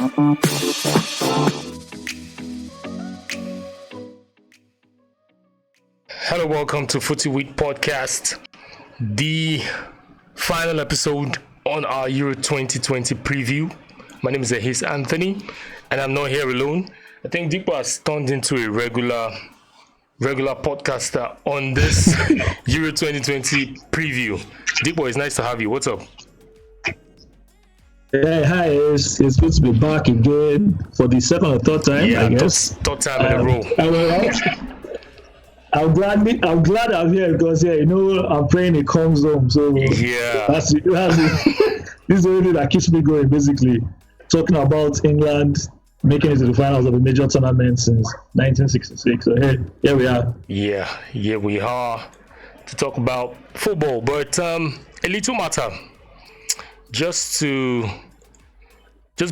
Hello, welcome to FootyWit podcast, the final episode on our Euro 2020 preview. My name is Ehis Anthony, and I'm not here alone. I think Dipo has turned into a regular podcaster on this Euro 2020 preview. Dipo, it's nice to have you. What's up? Hey, hi, it's good to be back again for the second or third time, I guess. Third time in a row. I'm glad I'm here because I'm praying it comes home. So yeah, that's this is the only thing that keeps me going. Basically, talking about England making it to the finals of a major tournament since 1966. So here we are. Yeah, we are to talk about football, but a little matter. Just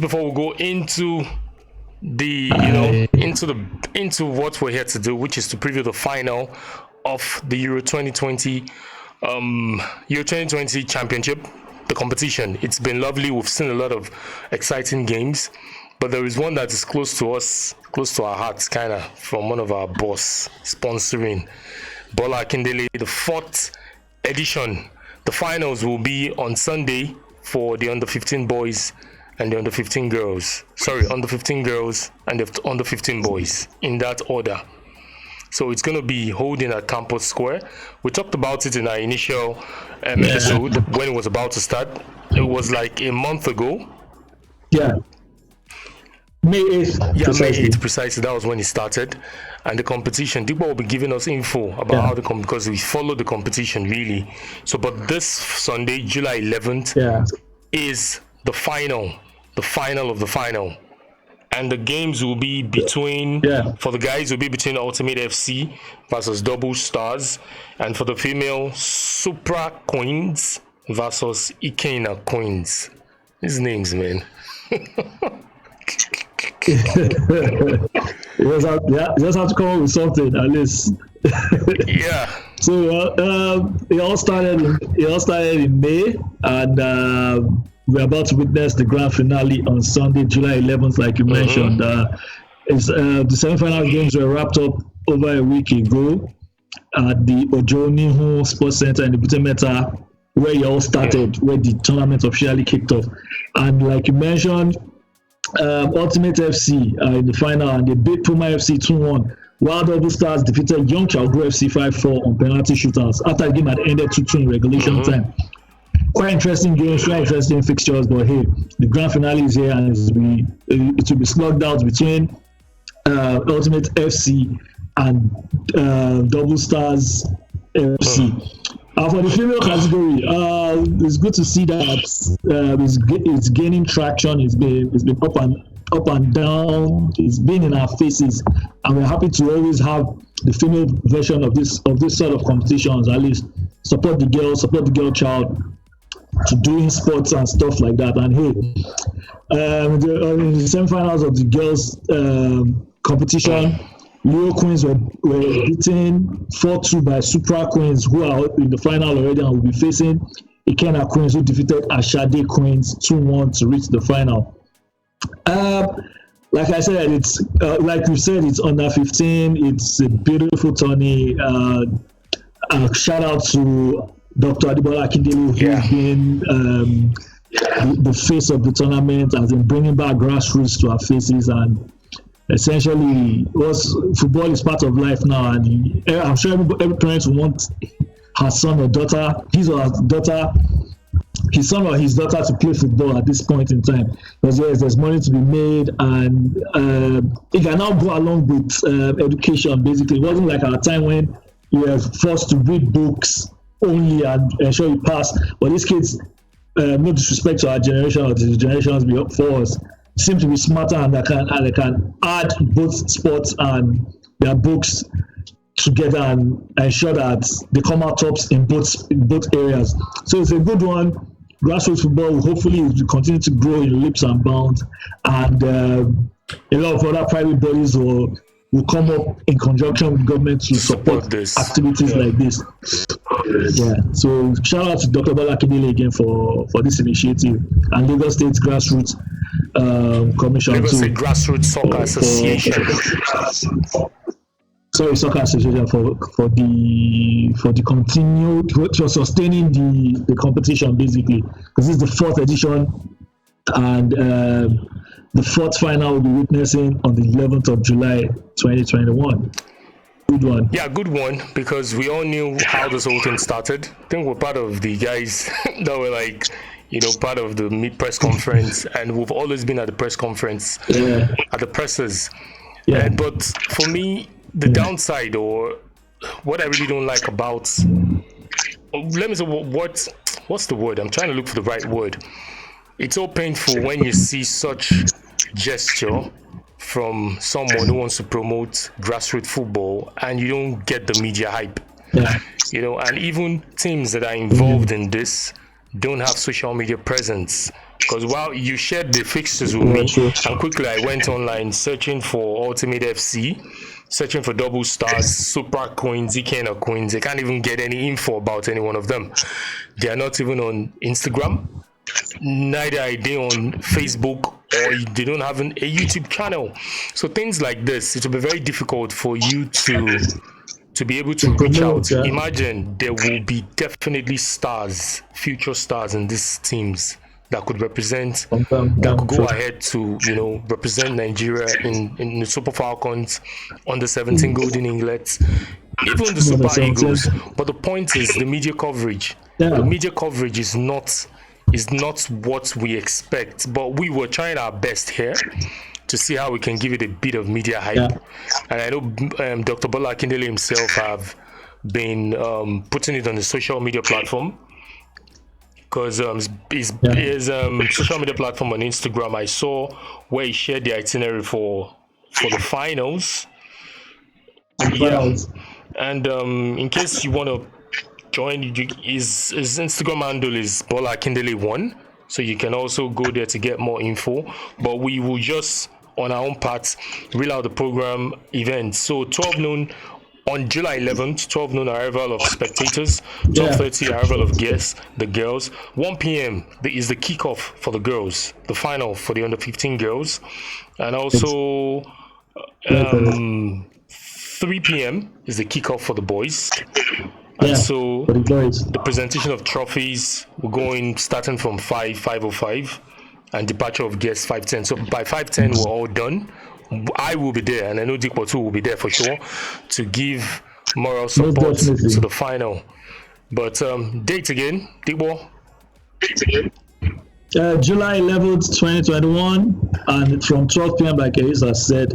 before we go into into what we're here to do, which is to preview the final of the Euro 2020 Championship, the competition. It's been lovely. We've seen a lot of exciting games, but there is one that is close to us, close to our hearts, kind of, from one of our boss sponsoring, Bola Akindele, the 4th edition. The finals will be on Sunday for the under 15 boys and the under 15 girls. Under 15 girls and the under 15 boys, in that order. So it's going to be holding at Campus Square. We talked about it in our initial episode when it was about to start. It was like a month ago. Yeah. May 8th. Yeah, May 8th precisely. That was when it started. And the competition, Dipo will be giving us info about how because we follow the competition really. So, but this Sunday, July 11th, is the final of the final. And the games will be between, for the guys, will be between Ultimate FC versus Double Stars. And for the female, Supra Queens versus Ikena Queens. These names, man. You just have to come up with something at least. Yeah. So it all started in May, and we're about to witness the grand finale on Sunday, July 11th, like you mentioned. The semi-final games were wrapped up over a week ago at the Ojonihu Sports Center in the Butemeta, where it all started, where the tournament officially kicked off. And like you mentioned, Ultimate FC in the final, and they beat Puma FC 2-1. While Double Stars defeated Young Chalgro FC 5-4 on penalty shootouts after the game had ended 2-2 in regulation time. Quite interesting games, quite interesting fixtures, but hey, the grand finale is here, and it will be slugged out between Ultimate FC and Double Stars FC. For the female category, it's good to see that it's gaining traction. It's been up and down. It's been in our faces, and we're happy to always have the female version of this sort of competitions. At least support the girl child to doing sports and stuff like that. And hey, in the semi-finals of the girls competition, Leo Queens were beaten 4-2 by Supra Queens, who are in the final already and will be facing Ikena Queens, who defeated Ashade Queens 2-1 to reach the final. Like I said, it's like we said, it's under 15. It's a beautiful tourney. Shout out to Dr. Adebola Akindele, who's been the face of the tournament, has been bringing back grassroots to our faces, and essentially, football is part of life now, and I'm sure every parent will want her son or daughter, his son or his daughter to play football at this point in time, because there's money to be made, and it can now go along with education. Basically, it wasn't like our time when you were forced to read books only and ensure you pass. But these kids, no disrespect to our generation or to the generations before us, seem to be smarter, and they can add both sports and their books together and ensure that they come out tops in both areas. So it's a good one. Grassroots football hopefully will continue to grow in leaps and bounds, and a lot of other private bodies will come up in conjunction with government to support activities like this. Yeah. So shout out to Dr. Bola Akindele again for this initiative, and Lagos State Grassroots commission Lagos too. State Grassroots Soccer Association. Soccer association for the continued for sustaining the competition basically, because this is the fourth edition, and the fourth final will be witnessing on the 11th of July 2021. Good one. Yeah, good one, because we all knew how this whole thing started. I think we're part of the guys that were like, part of the press conference, and we've always been at the press conference, at the presses. Yeah. But for me, the downside, or what I really don't like about, let me say, what's the word? I'm trying to look for the right word. It's so painful when you see such gesture from someone who wants to promote grassroots football and you don't get the media hype. Yeah. And even teams that are involved in this don't have social media presence. Because while you shared the fixtures with me, and quickly I went online searching for Ultimate FC, searching for double stars, Super Queens, Kane or Queens. They can't even get any info about any one of them. They are not even on Instagram. Neither are they on Facebook, or they don't have a YouTube channel. So things like this, it will be very difficult for you to be able to reach out. Yeah. Imagine there will be definitely stars, future stars in these teams that could represent, that could go ahead to, represent Nigeria in the Super Falcons, under 17 Golden Eaglets, even the Super Eagles. But the point is the media coverage. Yeah. The media coverage is not what we expect, but we were trying our best here to see how we can give it a bit of media hype. Yeah. And I know Dr. Bola Akindele himself have been putting it on the social media platform, because his social media platform on Instagram, I saw where he shared the itinerary for the finals. Yeah. And in case you want to join, his Instagram handle is Bola Akindele 1, so you can also go there to get more info. But we will just, on our own part, reel out the program events. So 12 noon on July 11th, 12 noon arrival of spectators, 12:30 arrival of guests, the girls. 1 p.m. is the kickoff for the girls, the final for the under 15 girls, and also 3 p.m. is the kickoff for the boys. And so the presentation of trophies will go in starting from 5:05, and departure of guests 5:10. So by 5:10 we're all done. I will be there, and I know Dipo too will be there for sure, to give moral support to the final. But date again, Dipo? July 11th, 2021, and from 12 p.m. like Ehis has said.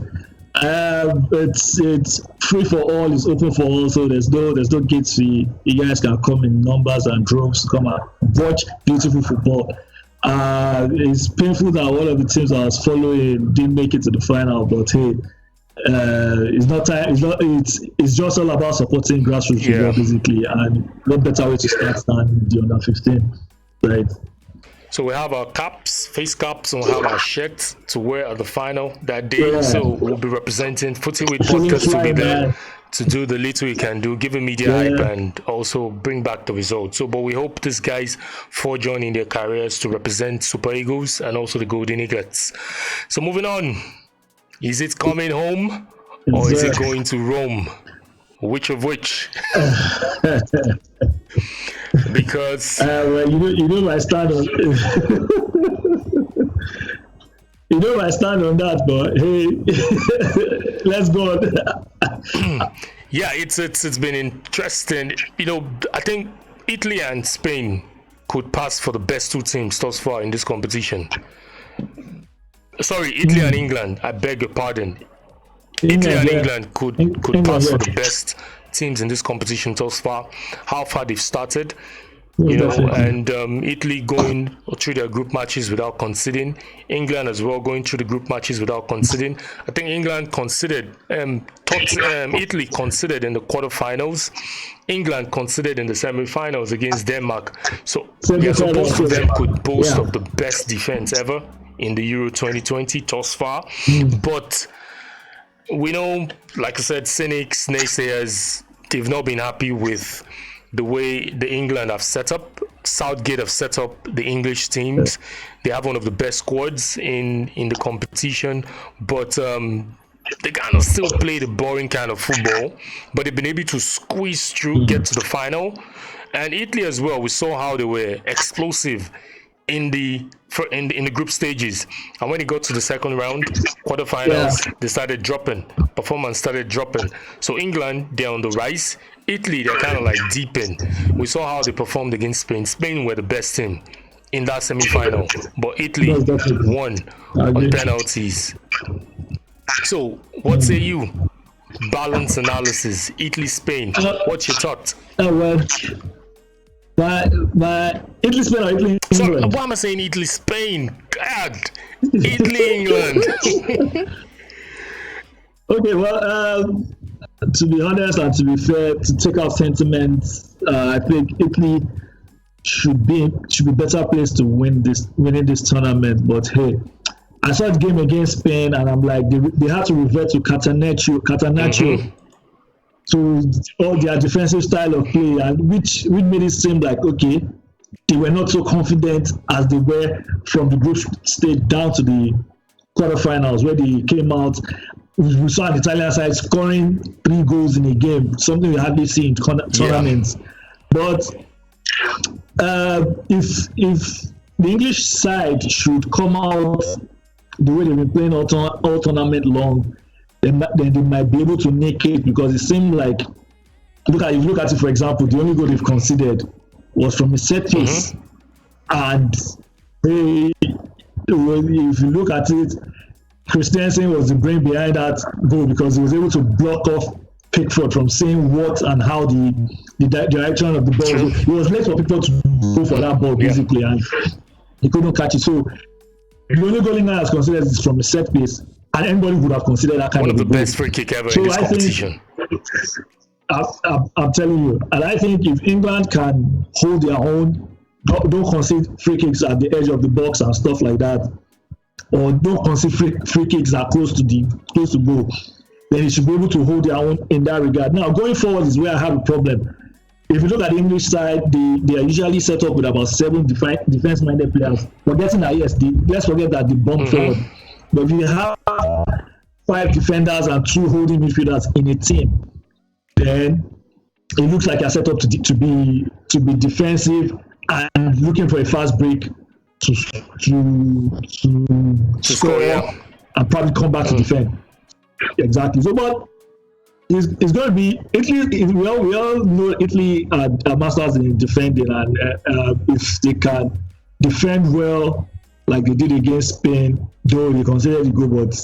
It's free for all. It's open for all. So there's no gate fee. You guys can come in numbers and droves to come and watch beautiful football. It's painful that one of the teams I was following didn't make it to the final, but hey, it's not time. It's just all about supporting grassroots football basically, and what better way to start than the under 15, right? So we have our caps, face caps, and we'll have our shirts to wear at the final that day. Yeah. So we'll be representing FootyWit podcast to be there to do the little we can do, give a media hype, and also bring back the results. So, but we hope these guys for joining their careers to represent Super Eagles and also the Golden Eaglets. So moving on, is it coming home or is it going to Rome? Which of which? Because you know my stand on you know my stand on that, but hey, let's go on. Yeah, it's been interesting. I think Italy and Spain could pass for the best two teams thus far in this competition. Sorry, Italy and England, I beg your pardon. Italy and England could pass for the best teams in this competition thus far. How far they've started, and Italy going through their group matches without conceding. England as well going through the group matches without conceding. I think England conceded, Italy conceded in the quarterfinals. England conceded in the semi-finals against Denmark. So we are supposed to them could boast of the best defense ever in the Euro 2020 thus far. But we know, like I said, cynics, naysayers, they've not been happy with the way the England have set up Southgate have set up the English teams. They have one of the best squads in the competition, but they kind of still play the boring kind of football. But they've been able to squeeze through, get to the final. And Italy as well, we saw how they were explosive in the group stages, and when it got to the second round, quarterfinals, they started dropping. Performance started dropping. So England, they're on the rise. Italy, they're kind of like deep in. We saw how they performed against Spain. Spain were the best team in that semi-final, but Italy won on penalties. So what say you? Balance analysis, Italy, Spain. What's your thought? Well, by Italy, Spain, or Italy, England? So why am I saying Italy, Spain? God, Italy, England. Okay, well, to be honest and to be fair, to take out sentiments, I think Italy should be better placed to winning this tournament. But hey, I saw the game against Spain, and I'm like, they had to revert to Catenaccio. To all their defensive style of play, and which made it seem like, okay, they were not so confident as they were from the group stage down to the quarterfinals, where they came out. We saw the Italian side scoring 3 goals in a game, something we hardly see in tournaments. But if the English side should come out the way they've been playing all tournament long, then they might be able to nick it, because it seemed like, if you look at it, for example, the only goal they've conceded was from a set piece. And if you look at it, Christensen was the brain behind that goal, because he was able to block off Pickford from seeing what and how the direction of the ball was. He was late for Pickford to go for that ball, basically, and he couldn't catch it. So the only goal England has considered is from a set piece, and anybody would have considered that kind one of the best free kick ever in this competition. I'm telling you, and I think if England can hold their own, don't concede free kicks at the edge of the box and stuff like that, or don't concede free kicks that are close to goal, then they should be able to hold their own in that regard. Now, going forward is where I have a problem. If you look at the English side, they are usually set up with about 7 defense-minded players. Forgetting that, yes, let's forget that they bomb forward. But if you have 5 defenders and 2 holding midfielders in a team, then it looks like you're set up to be defensive and looking for a fast break to score and probably come back to defend. Exactly. So, but it's going to be Italy. We all know Italy are masters in defending, and if they can defend well, like they did against Spain, though they considered it good, but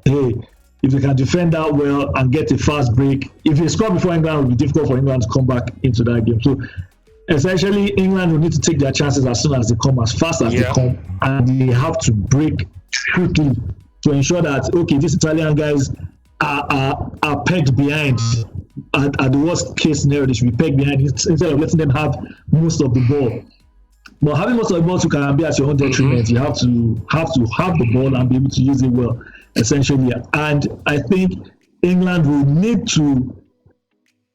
hey, if they can defend that well and get a fast break, if they score before England, it will be difficult for England to come back into that game. So essentially, England will need to take their chances as soon as they come, as fast as they come, and they have to break quickly to ensure that, okay, these Italian guys are pegged behind. At the worst case scenario, they should be pegged behind instead of letting them have most of the ball. But having most of the ball can be at your own detriment. You have to have the ball and be able to use it well, essentially. And I think England will need to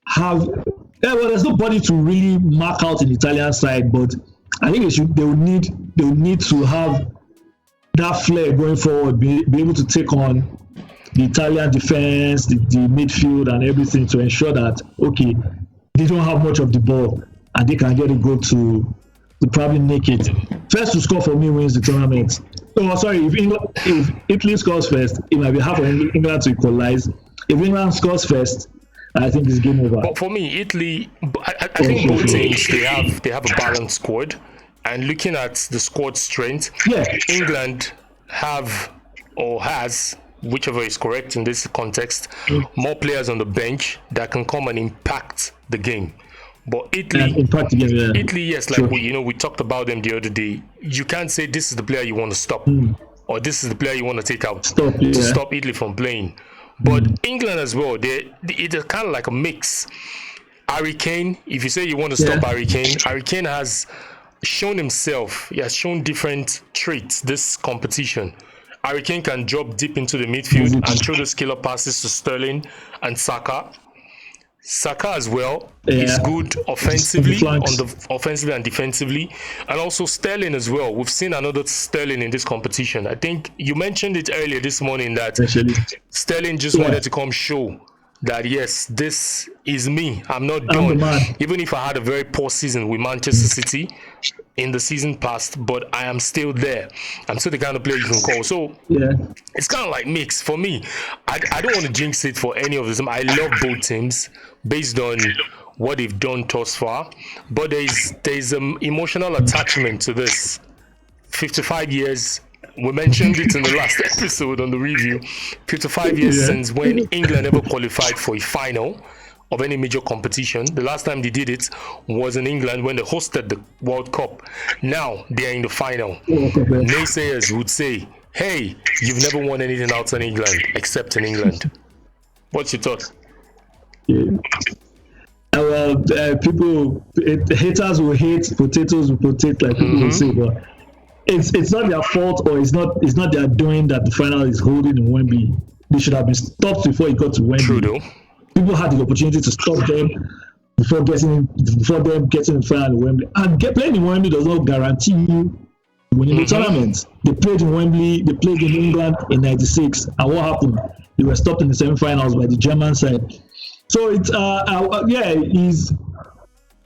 have. There's nobody to really mark out in the Italian side, but I think they will need to have that flair going forward, be able to take on the Italian defense, the midfield, and everything to ensure that, okay, they don't have much of the ball and they can get a goal to probably nick it. First to score for me wins the tournament. Oh, sorry, if Italy scores first, it might be half of England to equalize. If England scores first, I think it's game over. But for me, Italy, I think both teams, they have a balanced squad. And looking at the squad strength, England have or has, whichever is correct in this context, more players on the bench that can come and impact the game. But Italy, yes, like we talked about them the other day. You can't say this is the player you want to stop, or this is the player you want to take out to stop Italy from playing. But England as well, it's kind of like a mix. Harry Kane, if you say you want to stop Harry Kane has shown himself. He has shown different traits this competition. Harry Kane can drop deep into the midfield and throw those killer passes to Sterling and Saka. Saka as well. Yeah. He's good offensively, flanks. on the offensively and defensively, and also Sterling as well. We've seen another Sterling in this competition. I think you mentioned it earlier this morning that Actually. Sterling just wanted to come show that yes, this is me. I'm not I'm the done. man. Even if I had a very poor season with Manchester City in the season past, but I am still there. I'm still the kind of player you can call. So Yeah. it's kind of like mixed for me. I don't want to jinx it for any of them. I love both teams based on what they've done thus far, but there's an emotional attachment to this. 55 years. We mentioned it in the last episode on the review. 55 years since when England ever qualified for a final of any major competition. The last time they did it was in England when they hosted the World Cup. Now they're in the final. Naysayers would say, hey, you've never won anything outside England except in England. What's your thought? Yeah. Well, haters will hate, potatoes will potate, like people will say, but it's not their fault, or it's not their doing that the final is holding in Wembley. They should have been stopped before it got to Wembley. True though. People had the opportunity to stop them before them getting in the final in Wembley. And playing in Wembley does not guarantee you winning the tournament. They played in Wembley, they played in England in '96, and what happened? They were stopped in the semi-finals by the German side. So it's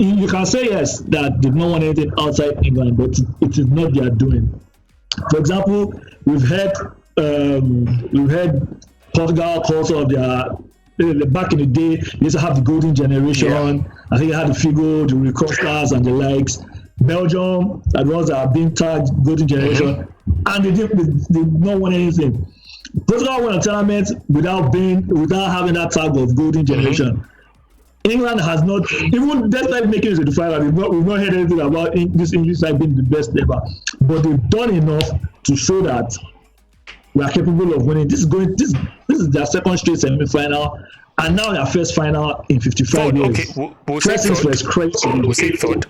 you can say yes that they've not won anything outside England, but it is not their doing. For example, we've heard Portugal call sort of their back in the day. They used to have the golden generation. Yeah. I think they had the Figo, the Recostas, and the likes. Belgium, that was being tagged golden generation, and they did not win anything. Portugal won a tournament without having that tag of golden generation. England has not, even despite making it to the final, we've not heard anything about this English side being the best ever. But they've done enough to show that we are capable of winning. This is their second straight semi-final, and now their first final in 55 years. Okay, we'll say third. We'll say third.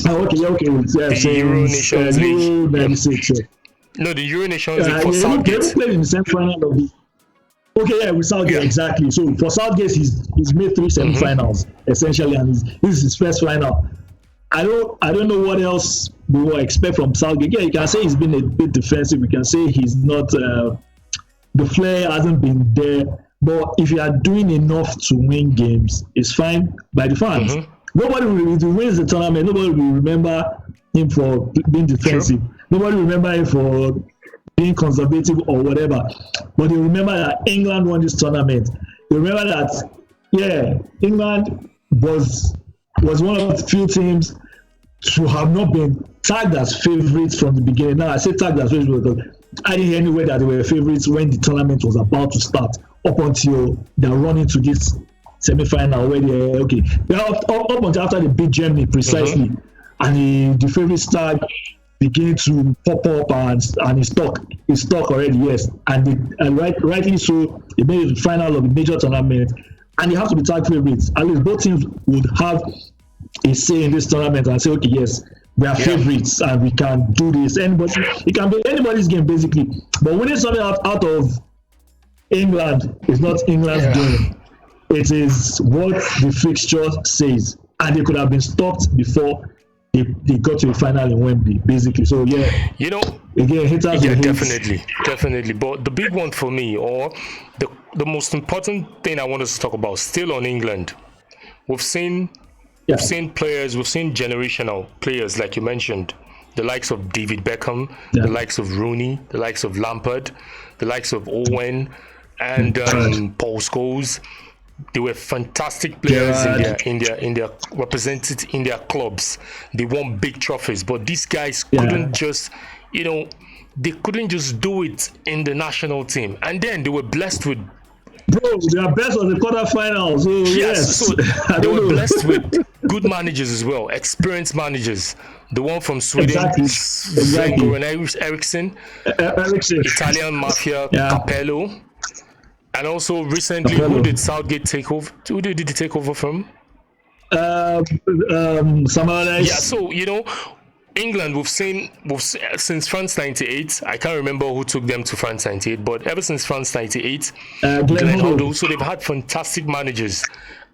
Okay. The Euro Nations League. 96. Yeah. No, the Euro Nations League for Southgate. They played in the semi-final of the. Okay, with Southgate, exactly. So for Southgate, he's made 3 semi-finals essentially, and this is his first final. I don't know what else we will expect from Southgate. Yeah, you can say he's been a bit defensive. We can say he's not. The flair hasn't been there. But if you are doing enough to win games, it's fine by the fans. Nobody will, if he wins the tournament, nobody will remember him for being defensive. Sure. Nobody will remember him for being conservative or whatever. But they remember that England won this tournament. They remember that, England was one of the few teams to have not been tagged as favourites from the beginning. Now, I say tagged as favourites because I didn't hear anywhere that they were favourites when the tournament was about to start, up until they're running to this semi-final where they're up until after they beat Germany precisely, and the favourite tag begin to pop up and it's stuck already, yes, and rightly so. They made it to the final of the major tournament, and they have to be tag favourites. At least both teams would have a say in this tournament and say, okay, yes, we are favourites and we can do this. It can be anybody's game basically. But winning something out of England is not England's doing. It is what the fixture says, and they could have been stopped before they got to the final in Wembley, basically. So again, haters. Yeah, definitely. But the big one for me, or the most important thing I want us to talk about, still on England, we've seen players, we've seen generational players, like you mentioned, the likes of David Beckham, the likes of Rooney, the likes of Lampard, the likes of Owen, and Paul Scholes. They were fantastic players in their represented in their clubs. They won big trophies, but these guys couldn't just, they couldn't just do it in the national team. And then they were blessed with. Bro, they are best on the quarterfinals. So yes. So they were blessed with good managers as well, experienced managers. The one from Sweden, Sven-Göran Eriksson, Italian Mafia, Capello. And also recently, who did Southgate take over? Who did he take over from? Someone else. Yeah, so England, we've seen since France '98. I can't remember who took them to France '98, but ever since France '98, Glenn Hoddle. So they've had fantastic managers,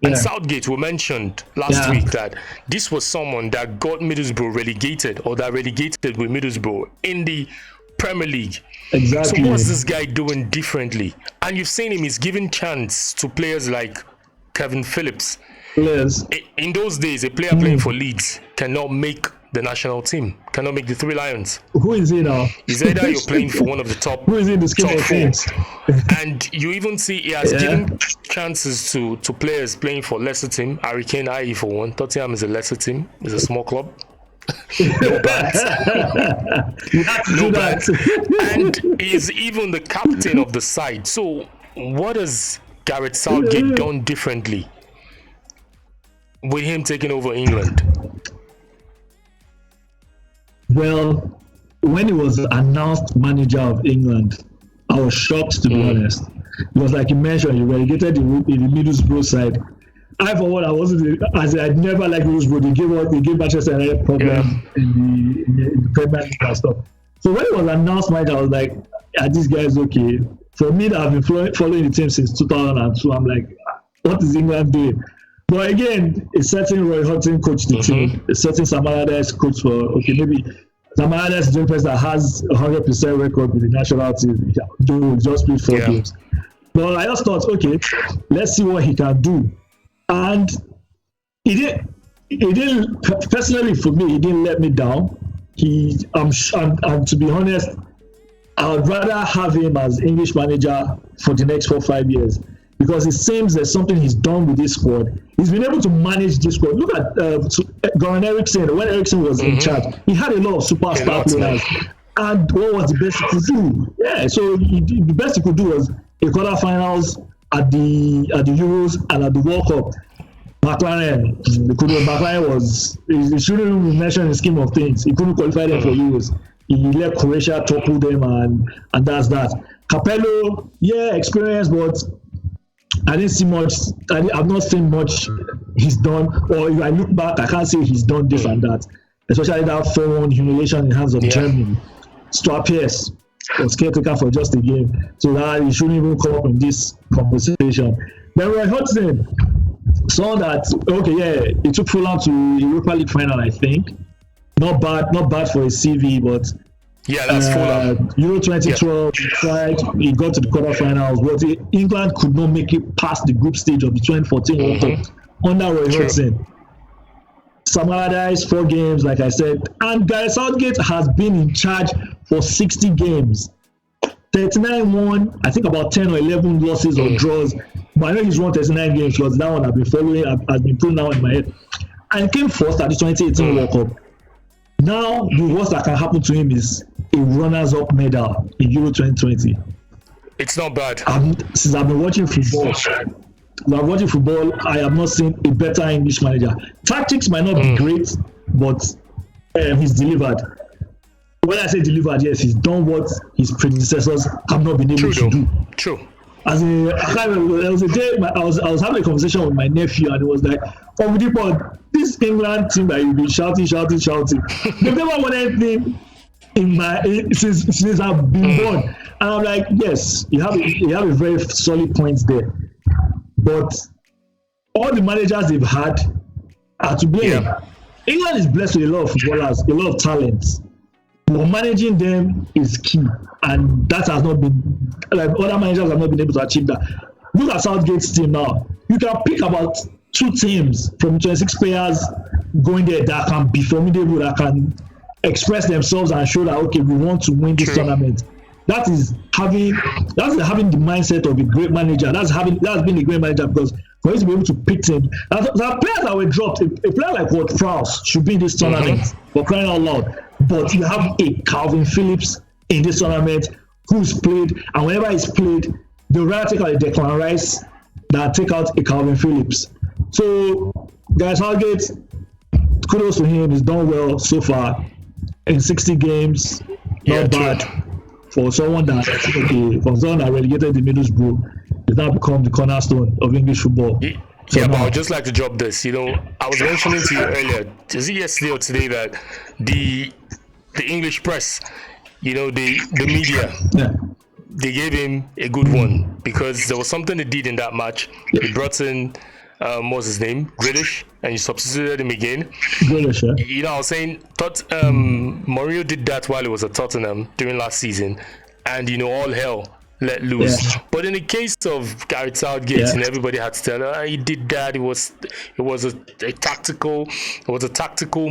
And Southgate, we mentioned last week that this was someone that got Middlesbrough relegated, or that relegated with Middlesbrough in the Premier League. Exactly. So what's this guy doing differently? And you've seen him, he's giving chance to players like Kevin Phillips. Yes. In those days, a player playing for Leeds cannot make the national team, cannot make the Three Lions. Who is he now? It's either you're playing for one of the top, Who is in the scheme top of four. things? And you even see he has given chances to players playing for lesser team. Harry Kane, IE for one. Tottenham is a lesser team, it's a small club. No bad. No bad. And he's even the captain of the side. So what has Gareth Southgate done differently with him taking over England? Well, when he was announced manager of England, I was shocked, to be honest. Because like you mentioned, he relegated in the Middlesbrough side. I, for one, I'd never liked Middlesbrough. They gave Manchester United problems in the Premier League and stuff. So when it was announced manager, I was like, this guy is okay. For me, that I've been following the team since 2002, I'm like, what is England doing? But again, a certain Roy Hodgson coached the team. A certain Sam Allardyce coach for, maybe Sam Allardyce is the person that has 100% record with the national team. He just played 4 games. But I just thought, okay, let's see what he can do. And he didn't, personally for me, he didn't let me down. And to be honest, I would rather have him as English manager for the next 4 or 5 years. Because it seems there's something he's done with this squad. He's been able to manage this squad. Look at Goran Eriksson. When Eriksson was in charge, he had a lot of superstar players. And what was the best he could do? Yeah, so the best he could do was a quarterfinals at the Euros and at the World Cup. McLaren was, he shouldn't even mention the scheme of things. He couldn't qualify them for Euros. He let Croatia topple them, and that's that. Capello, experience, but I didn't see much. I've not seen much he's done. Or if I look back, I can't say he's done this and that. Especially that 4-1 humiliation in the hands of Germany. Stuart Pearce was caretaker for just a game. So that he shouldn't even come up in this conversation. Then Roy Hodgson saw that, he took Fulham to Europa League final, I think. Not bad for his CV, but that's Fulham. Euro 2012, he got to the quarterfinals, but England could not make it past the group stage of the 2014 World Cup under Roy Hodgson. Sam Allardyce, 4 games, like I said, and Gareth Southgate has been in charge for 60 games. 39 won, I think about 10 or 11 losses or draws. But I know he's won 39 games because that one I've been following, has been put now in my head. And came first at the 2018 World Cup. Now, the worst that can happen to him is a runners-up medal in Euro 2020. It's not bad. Since I've been watching football, I have not seen a better English manager. Tactics might not be great, but he's delivered. When I say delivered, yes, he's done what his predecessors have not been able to do. True. I can't remember, there was a day I was having a conversation with my nephew, and it was like, Dipo, this England team that you've been shouting. They've never won anything since I've been born. And I'm like, yes, you have a very solid point there. But all the managers they've had are to blame. England is blessed with a lot of footballers, a lot of talent. But managing them is key. And that has not been, like, other managers have not been able to achieve that. Look at Southgate's team now. You can pick about 2 teams from 26 players going there that can be formidable, that can express themselves and show that, okay, we want to win this tournament. That's having the mindset of a great manager. That's been a great manager, because for you to be able to pick teams. There are players that were dropped. A player like Ward-Prowse should be in this tournament, for crying out loud. But you have a Calvin Phillips in this tournament who's played, and whenever he's played, they'll rather take out a Declan Rice than take out a Calvin Phillips. So, guys, Southgate, kudos to him. He's done well so far in 60 games. Not bad for someone that relegated the Middlesbrough. He's now become the cornerstone of English football. But I would just like to drop this. I was mentioning to you earlier, is it yesterday or today, that the English press, the media, they gave him a good one, because there was something they did in that match. They brought in what's his name, Grealish, and you substituted him again. Grealish, yeah. You know, I was saying, Mourinho did that while he was at Tottenham during last season, and you know, all hell let loose. Yeah. But in the case of Gareth Southgate, Yeah. and everybody had to tell he did that. It was a tactical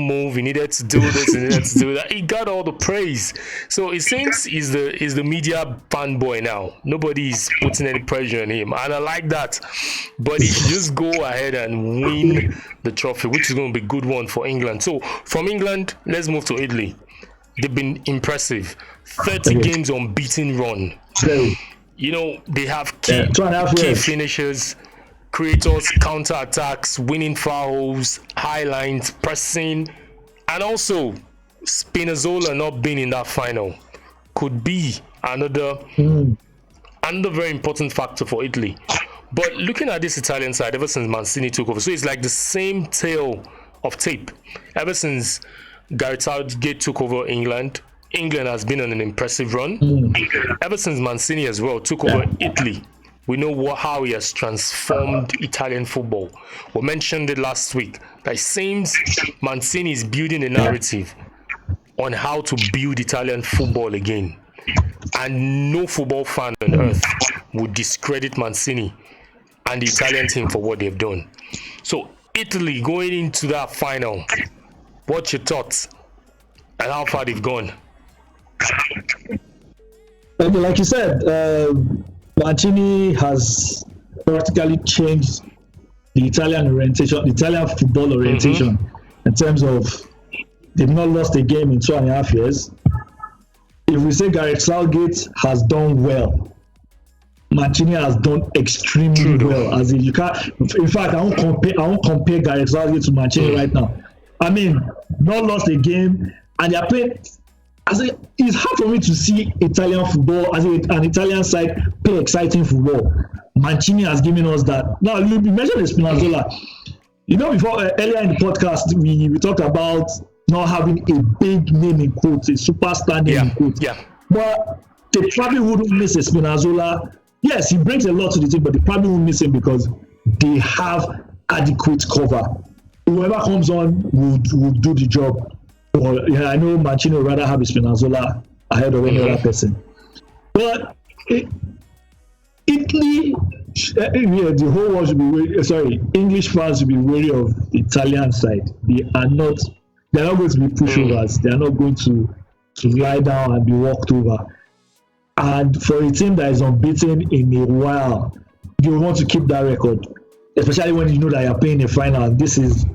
move. He needed to do this, he needed to do that. He got all the praise. So it seems he's the media fanboy now. Nobody's putting any pressure on him, and I like that. But he should just go ahead and win the trophy, which is going to be a good one for England. So from England, let's move to Italy. They've been impressive. 30 games unbeaten run. You know, they have key finishers, creators, counter-attacks, winning fouls, high lines, pressing, and also Spinazzola not being in that final could be another very important factor for Italy. But looking at this Italian side, ever since Mancini took over, so it's like the same tale of tape. Ever since Gareth Southgate took over England has been on an impressive run. Ever since Mancini as well took over Italy, we know how he has transformed Italian football. We mentioned it last week. That it seems Mancini is building a narrative on how to build Italian football again. And no football fan on earth would discredit Mancini and the Italian team for what they've done. So Italy going into that final, what's your thoughts and how far they've gone? Like you said, Mancini has practically changed the Italian football orientation in terms of they've not lost a game in 2.5 years. If we say Gareth Southgate has done well, Mancini has done extremely well. As in, you can't. In fact, I won't compare Gareth Southgate to Mancini right now. I mean, not lost a game, and they're playing. It's hard for me to see Italian football as an Italian side play exciting football. Mancini has given us that. Now, you mentioned Spinazzola. You know, before earlier in the podcast, we talked about not having a big name in quotes, a superstar name in quotes. Yeah. But they probably wouldn't miss a Spinazzola. Yes, he brings a lot to the team, but they probably won't miss him because they have adequate cover. Whoever comes on will do the job. Well, I know Mancini would rather have Spinazzola ahead of any other person. But Italy, the whole world should be wary. English fans should be wary of the Italian side. They're not going to be pushovers. They are not going to lie down and be walked over. And for a team that is unbeaten in a while, you want to keep that record, especially when you know that you're playing a final. This is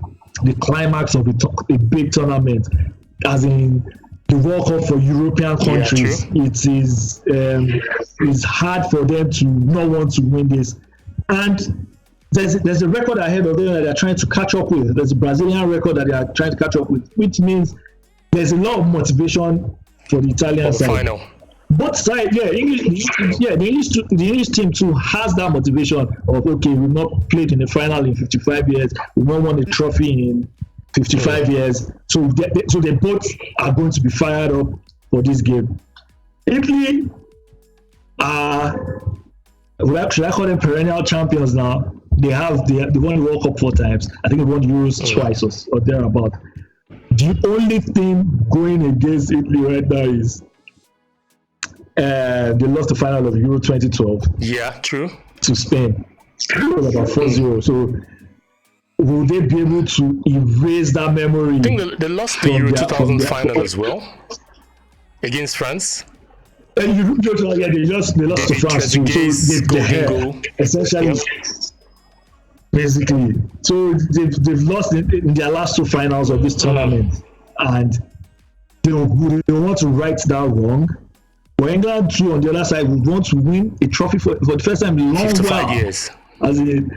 the climax of a big tournament, as in the World Cup for European countries. It is it's hard for them to not want to win this, and there's a record ahead of them that they're trying to catch up with. There's a Brazilian record that they are trying to catch up with, which means there's a lot of motivation for the Italian side. Final. Both sides, the English team too has that motivation of, okay, we've not played in the final in 55 years, we've not won a trophy in 55 years, so they both are going to be fired up for this game. Italy should I call them perennial champions now? They won the World Cup 4 times. I think they won the Euros twice or thereabout. The only thing going against Italy right now is they lost the final of Euro 2012. Yeah, true. To Spain. It was about 4-0. So will they be able to erase that memory? I think they lost the Euro 2000 final as well against France. They lost to France too. So essentially, basically, so they've lost in their last 2 finals of this tournament, and they want to right that wrong. But England too, on the other side, would want to win a trophy for the first time in a long 55 years. As in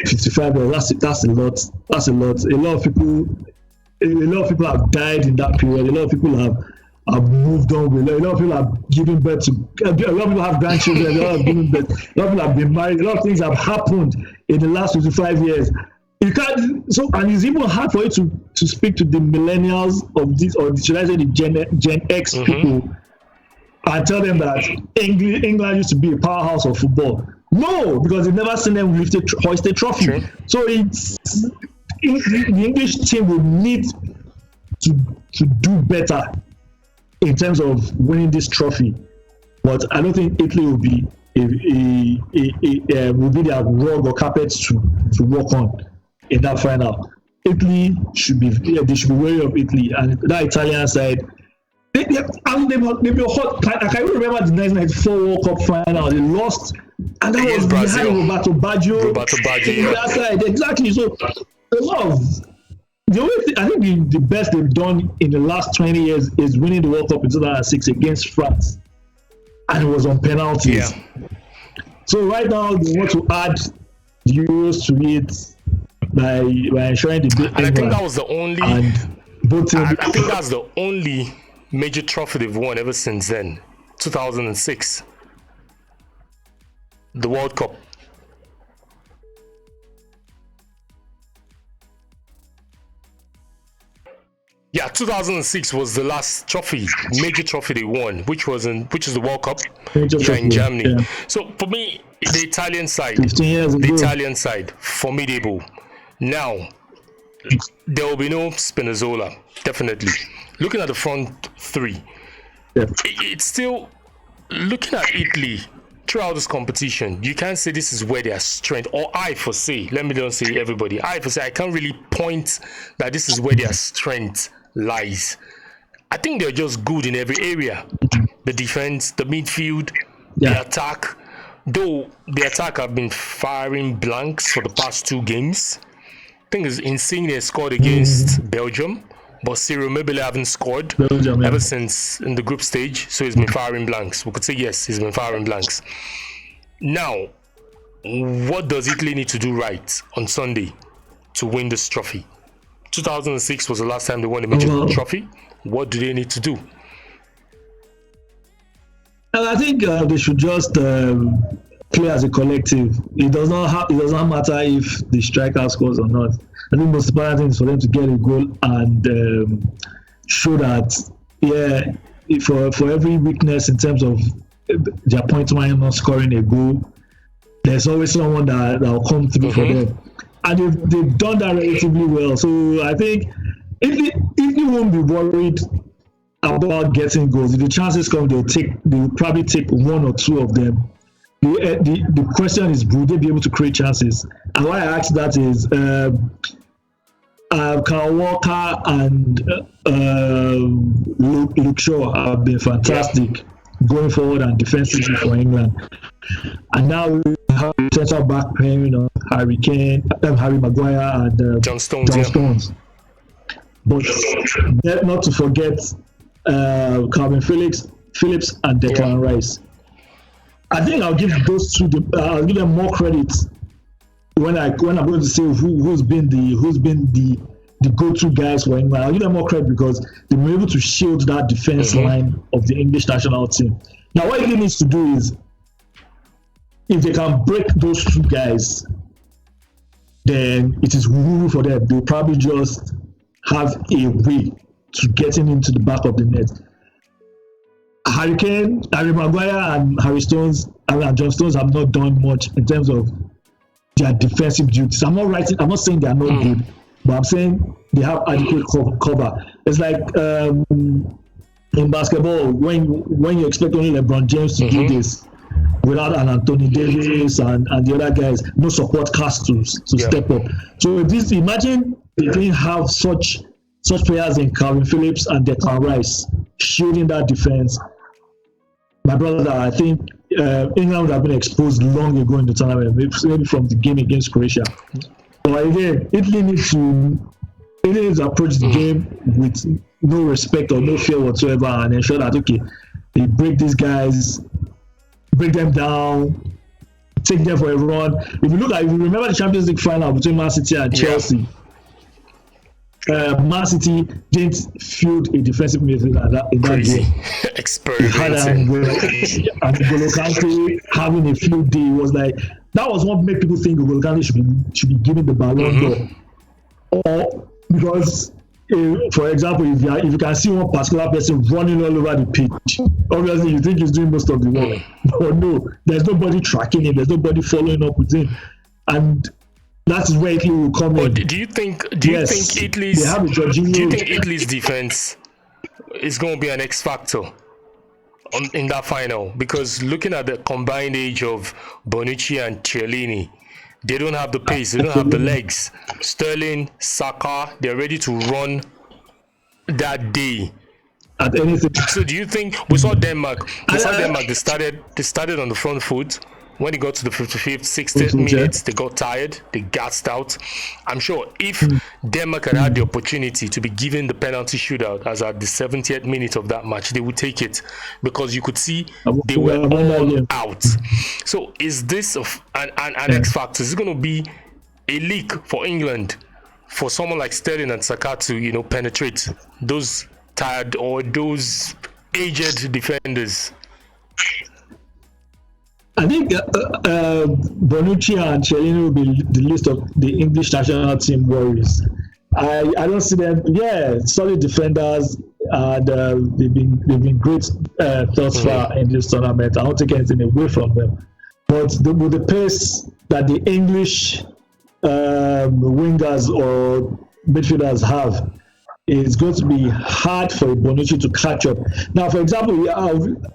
55 years, that's a lot. That's a lot. A lot of people have died in that period. A lot of people have moved on with. A lot of people have given birth to. A lot of people have grandchildren. A lot of given birth. A lot of people have been married. A lot of things have happened in the last 55 years. You can't. So, and it's even hard for you to speak to the millennials of this, or should I say the Gen X people, and tell them that England used to be a powerhouse of football. No, because they've never seen them hoist a trophy. True. So the English team would need to do better in terms of winning this trophy. But I don't think Italy will be will be their rug or carpet to work on in that final. Italy should be wary of Italy, and that Italian side. They were hot. I can even remember the 1994 World Cup final. They lost, and that was behind Roberto Baggio. That side, exactly. So a lot of the only thing, I think the best they've done in the last 20 years is winning the World Cup in 2006 against France, and it was on penalties. Yeah. So right now they want to add the Euros to it by ensuring the And I think that was the only. I think that's the only major trophy they've won ever since then. 2006, the World Cup. Yeah, 2006 was the last major trophy they won, which is the World Cup in Germany. Yeah. So for me, the Italian side, formidable. Now, there will be no Spinazzola, definitely. Looking at the front three, it's still looking at Italy throughout this competition. You can't say this is where their strength, or I foresee. Let me not say everybody. I can't really point that this is where their strength lies. I think they're just good in every area. The defense, the midfield, the attack. Though the attack have been firing blanks for the past 2 games. I think Insigne scored against Belgium, but Cyril Mobile haven't scored ever since in the group stage, so he's been firing blanks. We could say yes, he's been firing blanks. Now, what does Italy need to do right on Sunday to win this trophy? 2006 was the last time they won a major trophy. What do they need to do? And I think they should just play as a collective. It does not matter if the striker scores or not. I think the most important thing is for them to get a goal and show that for every weakness in terms of their point line not scoring a goal, there's always someone that will come through for them. And they've done that relatively well. So I think if you won't be worried about getting goals, if the chances come, they'll probably take 1 or 2 of them. The question is, will they be able to create chances? And why I ask that is Kyle Walker and Luke Shaw have been fantastic going forward and defensively for England. And now we have central back pairing of Harry Kane, Harry Maguire, and John Stones. But not to forget Calvin Phillips and Declan Rice. I think I'll give those two. I'll give them more credit when I'm going to say who's been the go-to guys for England. I'll give them more credit because they were able to shield that defense line of the English national team. Now, what he needs to do is, if they can break those 2 guys, then it is woo for them. They'll probably just have a way to getting into the back of the net. Harry Kane, Harry Maguire, and and John Stones have not done much in terms of their defensive duties. I'm not saying they are not good, but I'm saying they have adequate cover. It's like in basketball, when you expect only LeBron James to do this, without an Anthony Davis and the other guys, no support cast to step up. So imagine they didn't have such players in Calvin Phillips and Declan Rice shielding that defense. My brother, I think England would have been exposed long ago in the tournament, maybe from the game against Croatia. But again, Italy needs to approach the game with no respect or no fear whatsoever and ensure that, okay, they break these guys, break them down, take them for a run. If you remember the Champions League final between Man City and Chelsea, Man City didn't field a defensive midfielder in that game. Experimenting. And N'Golo Kante having a field day was like, that was what made people think N'Golo Kante should be given the Ballon d'Or. Or because for example, if you can see one particular person running all over the pitch, obviously you think he's doing most of the work. But no, there's nobody tracking him. There's nobody following up with him, and that's where Italy will come in. Do you think Italy's defense is going to be an X factor in that final? Because looking at the combined age of Bonucci and Chiellini, they don't have the pace, they don't have the legs. Sterling, Saka, they're ready to run that day at anything. So do you think we saw Denmark? They started on the front foot. When they got to the 55th, 60th minutes, they got tired, they gassed out. I'm sure if Denmark had the opportunity to be given the penalty shootout as at the 70th minute of that match, they would take it, because you could see they were all out. So is this an X factor? Is it going to be a leak for England, for someone like Sterling and Saka to, penetrate those tired or those aged defenders? I think Bonucci and Chiellini will be the list of the English national team worries. I don't see them. Yeah, solid defenders, and they've been great thus far in this tournament. I don't take anything away from them, but with the pace that the English wingers or midfielders have, it's going to be hard for Bonucci to catch up. Now, for example,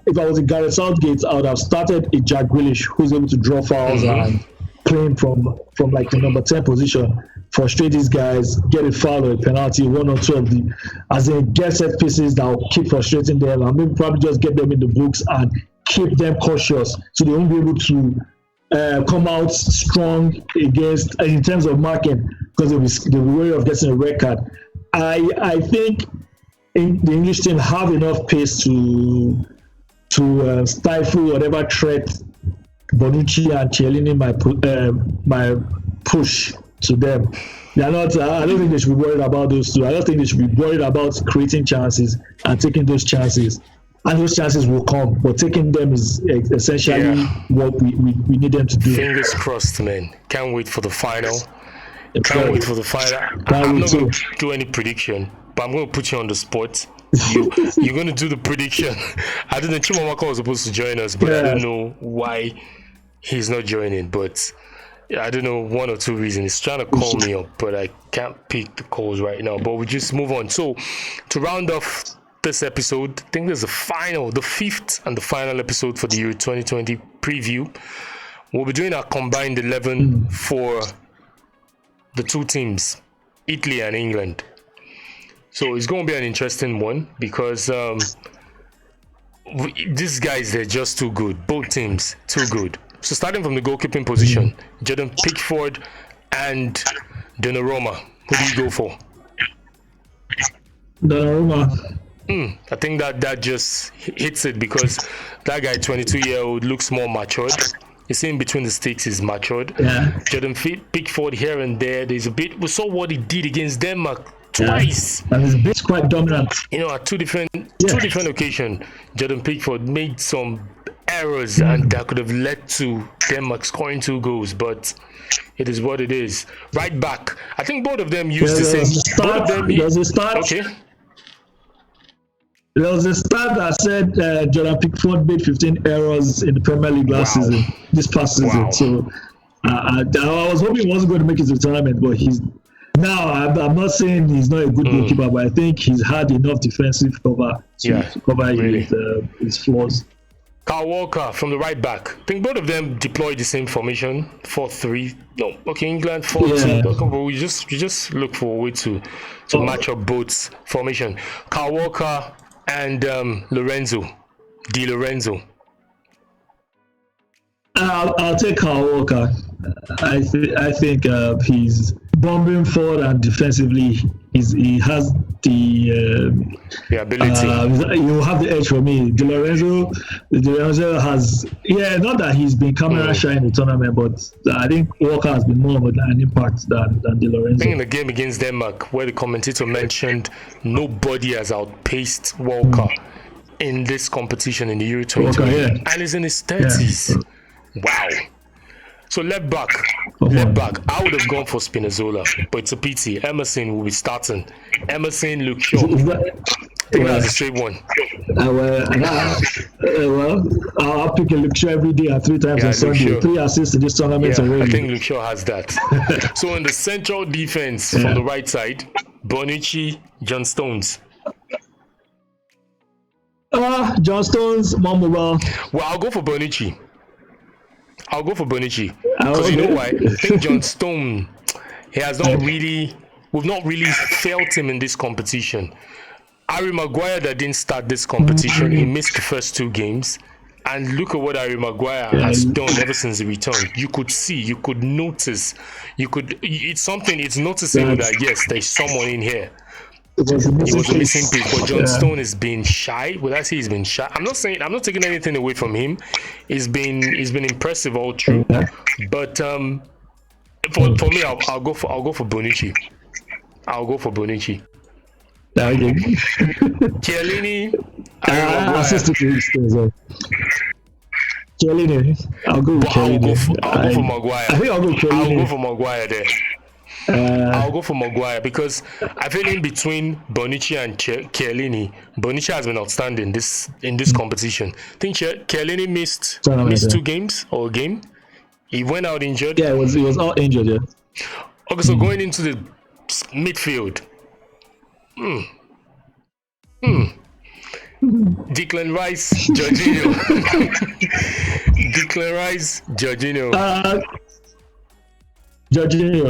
if I was in Gareth Southgate, I would have started a Jack Grealish who's able to draw fouls and playing from like the number 10 position, frustrate these guys, get a foul or a penalty, one or two of the, as in get set pieces that will keep frustrating them, and maybe probably just get them in the books and keep them cautious so they won't be able to come out strong against in terms of marking, because they'll be wary of getting a red card. I think the English team have enough pace to stifle whatever threat Bonucci and Chiellini might push to them. They're not. I don't think they should be worried about those two. I don't think they should be worried about creating chances and taking those chances. And those chances will come, but taking them is essentially what we need them to do. Fingers crossed, man. Can't wait for the final. Can't wait for the final. I'm not going to do any prediction, but I'm going to put you on the spot. You're going to do the prediction. I don't know. Chimamaka was supposed to join us, but I don't know why he's not joining. But I don't know, one or two reasons. He's trying to call me up, but I can't pick the calls right now. But we just move on. So to round off this episode, I think there's the fifth and the final episode for the Euro 2020 preview. We'll be doing our combined 11 for the two teams, Italy and England. So it's going to be an interesting one, because these guys, they're just too good. Both teams, too good. So starting from the goalkeeping position, Jordan Pickford and Donnarumma. Who do you go for? Donnarumma. I think that just hits it, because that guy, 22-year-old, looks more matured. You see in between the sticks is matured. Yeah. Jordan Pickford here and there. There's a bit. We saw what he did against Denmark twice. And his bit's quite dominant. At two different occasions, Jordan Pickford made some errors, and that could have led to Denmark scoring 2 goals. But it is what it is. Right back, I think both of them used the same. There's a start. Okay. There was a stat that said Jordan Pickford made 15 errors in the Premier League this past season. So I was hoping he wasn't going to make it to the tournament, but I'm not saying he's not a good goalkeeper, but I think he's had enough defensive cover to cover his flaws. Kyle Walker from the right back. I think both of them deployed the same formation, 4-3. No, okay, England 4-2. But we just look for a way to match up both formation. Kyle Walker and Di Lorenzo. I'll take Kyle Walker. I think he's bombing forward, and defensively he has the ability. You have the edge for me. Di Lorenzo has not that he's been camera shy in the tournament, but I think Walker has been more of an impact than Di Lorenzo. I think in the game against Denmark, where the commentator mentioned nobody has outpaced Walker in this competition in the Euro 2020, and he's in his 30s. Wow. So left back. I would have gone for Spinazzola, but it's a pity. Emerson will be starting. Emerson, Luke Shaw. I think that's a straight one. I'll pick a Luke Shaw every day and 3 times on Sunday. 3 assists in this tournament already. I think Luke Shaw has that. So in the central defense from the right side, Bonucci, John Stones. John Stones, Mamura. Well, I'll go for Bonucci. Because you know why? I think John Stone, we've not really felt him in this competition. Harry Maguire that didn't start this competition, he missed the first 2 games. And look at what Harry Maguire has done ever since he returned. You could see, you could notice, it's noticeable that yes, there's someone in here. He was a missing piece, but John Stone has been shy. Well, I say he's been shy. I'm not taking anything away from him. He's been impressive all through. But for me, I'll go for Bonucci. Chiellini. Chiellini. I'll go with Chiellini. I'll go for Maguire. I think I'll go with Chiellini. I'll go for Maguire there. I'll go for Maguire because I feel in between Bonucci and Chiellini, Bonucci has been outstanding in this competition. I think Chiellini missed 2 games or a game. He went out injured. Yeah, he was all injured. Yeah. Okay, so going into the midfield. Declan Rice, Jorginho. Jorginho.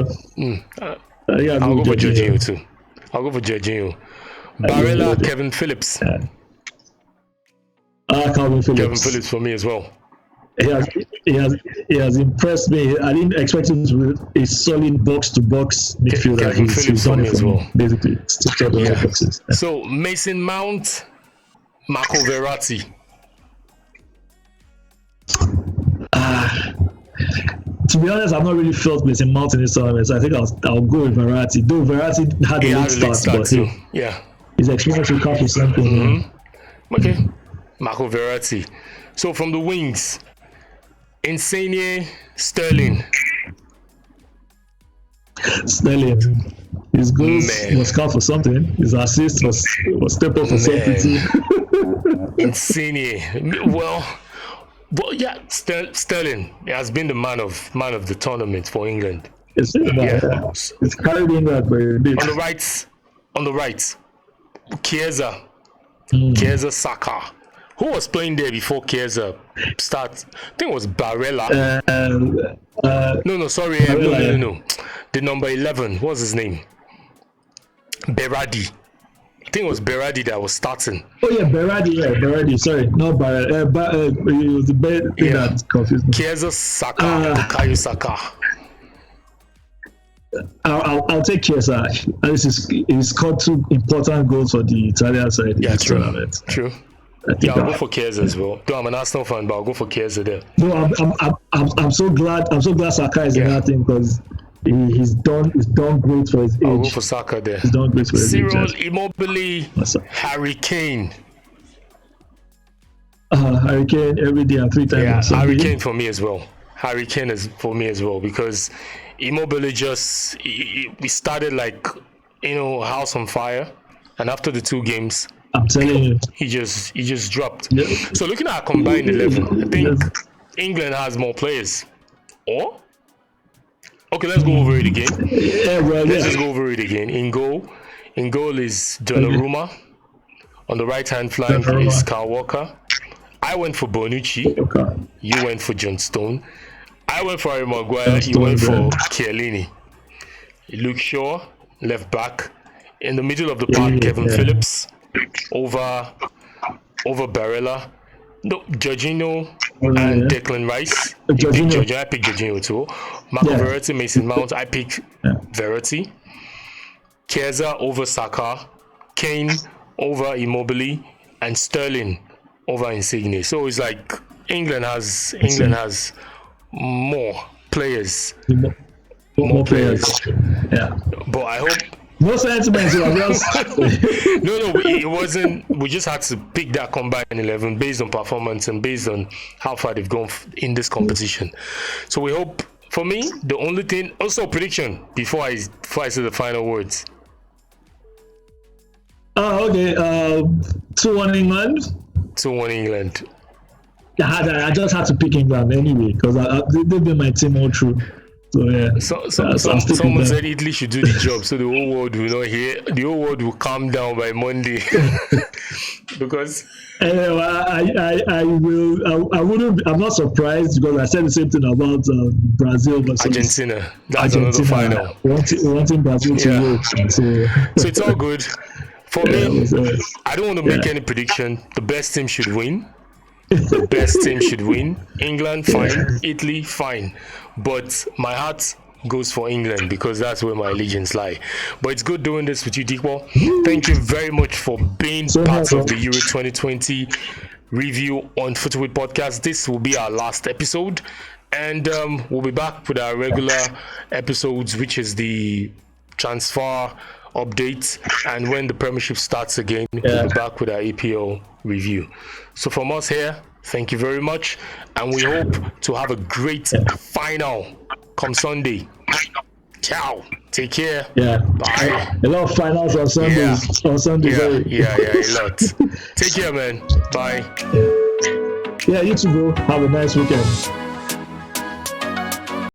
I'll go for Jorginho too. Barella, Kevin Phillips. Kevin Phillips for me as well. He has impressed me. I didn't expect him to be a solid box-to-box midfielder. Kevin Phillips for me as well. Basically, boxes. So Mason Mount, Marco Verratti. To be honest, I've not really felt Mason Mount in this tournament. So I think I'll go with Verratti. Though Verratti had a late start, but his experience will come for something. Okay, Marco Verratti. So from the wings, Insigne, Sterling. His goals was count for something. His assist was step up for something too. Insigne. Well, yeah, Sterling has been the man of the tournament for England. It's carried England by a bit. On the right, Chiesa, Saka. Who was playing there before Chiesa started? I think it was Barella. No. The number 11, what's his name? Berardi. I think it was Berardi that was starting. Oh yeah, Berardi. Sorry, not Barella. It was the bad thing that confused me. Chiesa, Saka, Bukayo Saka. I'll take Chiesa. He scored 2 important goals for the Italian side. Yeah, true. Yeah, I'll go for Chiesa as well. Though I'm an Arsenal fan, but I'll go for Chiesa there. No, I'm so glad Saka is in that team because he's done great for his age. I'll go for Saka there. He's done great for his age. Cyril Immobile, Harry Kane. Harry Kane every day and 3 times. Yeah, Harry Kane for me as well. Because Immobile we started like house on fire, and after the 2 games. I'm telling you, he just dropped. Yeah. So looking at our combined 11, I think England has more players. Or let's go over it again. Let's just go over it again. In goal is Donnarumma. On the right hand flank is Kyle Walker. I went for Bonucci. You went for John Stone. I went for Harry Maguire. You went for Chiellini. Luke Shaw, left back. In the middle of the park, Kevin Phillips. Over Barella. No, Jorginho and Declan Rice. I picked Jorginho too. Marco Verratti, Mason Mount. I picked Verratti. Chiesa over Saka. Kane over Immobile. And Sterling over Insigne. So it's like England has more players. More players. Yeah. But I hope No sentiments. So I just No, it wasn't. We just had to pick that combined 11 based on performance and based on how far they've gone in this competition. So we hope. For me, the only thing, also prediction before I say the final words. Oh, okay. 2-1 England. 2-1 England. I just had to pick England anyway because they've been my team all through. So yeah. Someone said Italy should do the job, so the whole world will not hear. The whole world will calm down by Monday, because. Anyway, I will. I wouldn't. I'm not surprised because I said the same thing about Brazil versus Argentina. That's another final. Wanting Brazil to win. So it's all good. For me, I don't want to make any prediction. The best team should win. The best team should win. England, fine. Italy, fine. But my heart goes for England because that's where my allegiance lie. But it's good doing this with you, Dipo. Thank you very much for being part of the Euro 2020 review on FootyWit podcast. This will be our last episode, and we'll be back with our regular episodes, which is the transfer updates, and when the Premiership starts again, we'll be back with our EPL review. So from us here, thank you very much, and we hope to have a great final come Sunday. Ciao. Take care. Yeah. Bye. A lot of finals on Sundays. Yeah. On Sunday. Yeah, a lot. Take care, man. Bye. Yeah, you too, bro. Have a nice weekend.